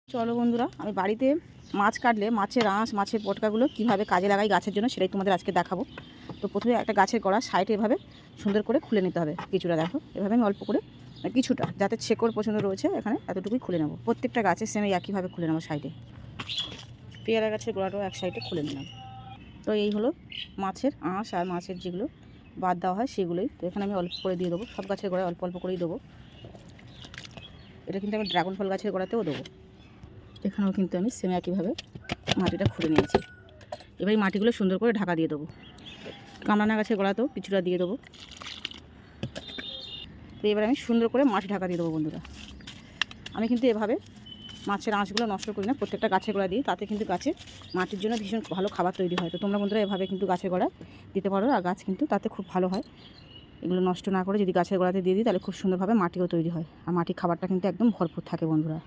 চলো বন্ধুরা, আমি বাড়িতে মাছ কাটলে মাছের আঁশ মাছের পটকাগুলো কীভাবে কাজে লাগাই গাছের জন্য সেটাই তোমাদের আজকে দেখাবো। তো প্রথমে একটা গাছের গোড়া সাইডে এভাবে সুন্দর করে খুলে নিতে হবে। কিছুটা দেখো এভাবে আমি অল্প করে কিছুটা, যাতে শেকড় পছন্দ রয়েছে এখানে এতটুকুই খুলে নেবো। প্রত্যেকটা গাছের সেমে একইভাবে খুলে নেবো। সাইডে পেয়ারা গাছের গোড়াটাও এক সাইডে খুলে নিলাম। তো এই হলো মাছের আঁশ আর মাছের যেগুলো বাদ দেওয়া হয় সেগুলোই। তো এখানে আমি অল্প করে দিয়ে দেবো, সব গাছের গোড়ায় অল্প অল্প করেই দেবো। এটা কিন্তু আমি ড্রাগন ফল গাছের গোড়াতেও দেবো। এখানেও কিন্তু আমি সেমে একইভাবে মাটিটা খুঁড়ে নিয়েছি। এবার এই মাটিগুলো সুন্দর করে ঢাকা দিয়ে দেবো। কামরাঙা গাছের গোড়াতেও কিছুটা দিয়ে দেবো। তো এবার আমি সুন্দর করে মাটি ঢাকা দিয়ে দেবো। বন্ধুরা, আমি কিন্তু এভাবে মাছের আঁশগুলো নষ্ট করি না, প্রত্যেকটা গাছের গোড়া দিই। তাতে কিন্তু গাছে মাটির জন্য ভীষণ ভালো খাবার তৈরি হয়। তো তোমরা বন্ধুরা এভাবে কিন্তু গাছের গোড়া দিতে পারো, আর গাছ কিন্তু তাতে খুব ভালো হয়। এগুলো নষ্ট না করে যদি গাছের গোড়াতে দিয়ে দিই তাহলে খুব সুন্দরভাবে মাটিও তৈরি হয়, আর মাটির খাবারটা কিন্তু একদম ভরপুর থাকে বন্ধুরা।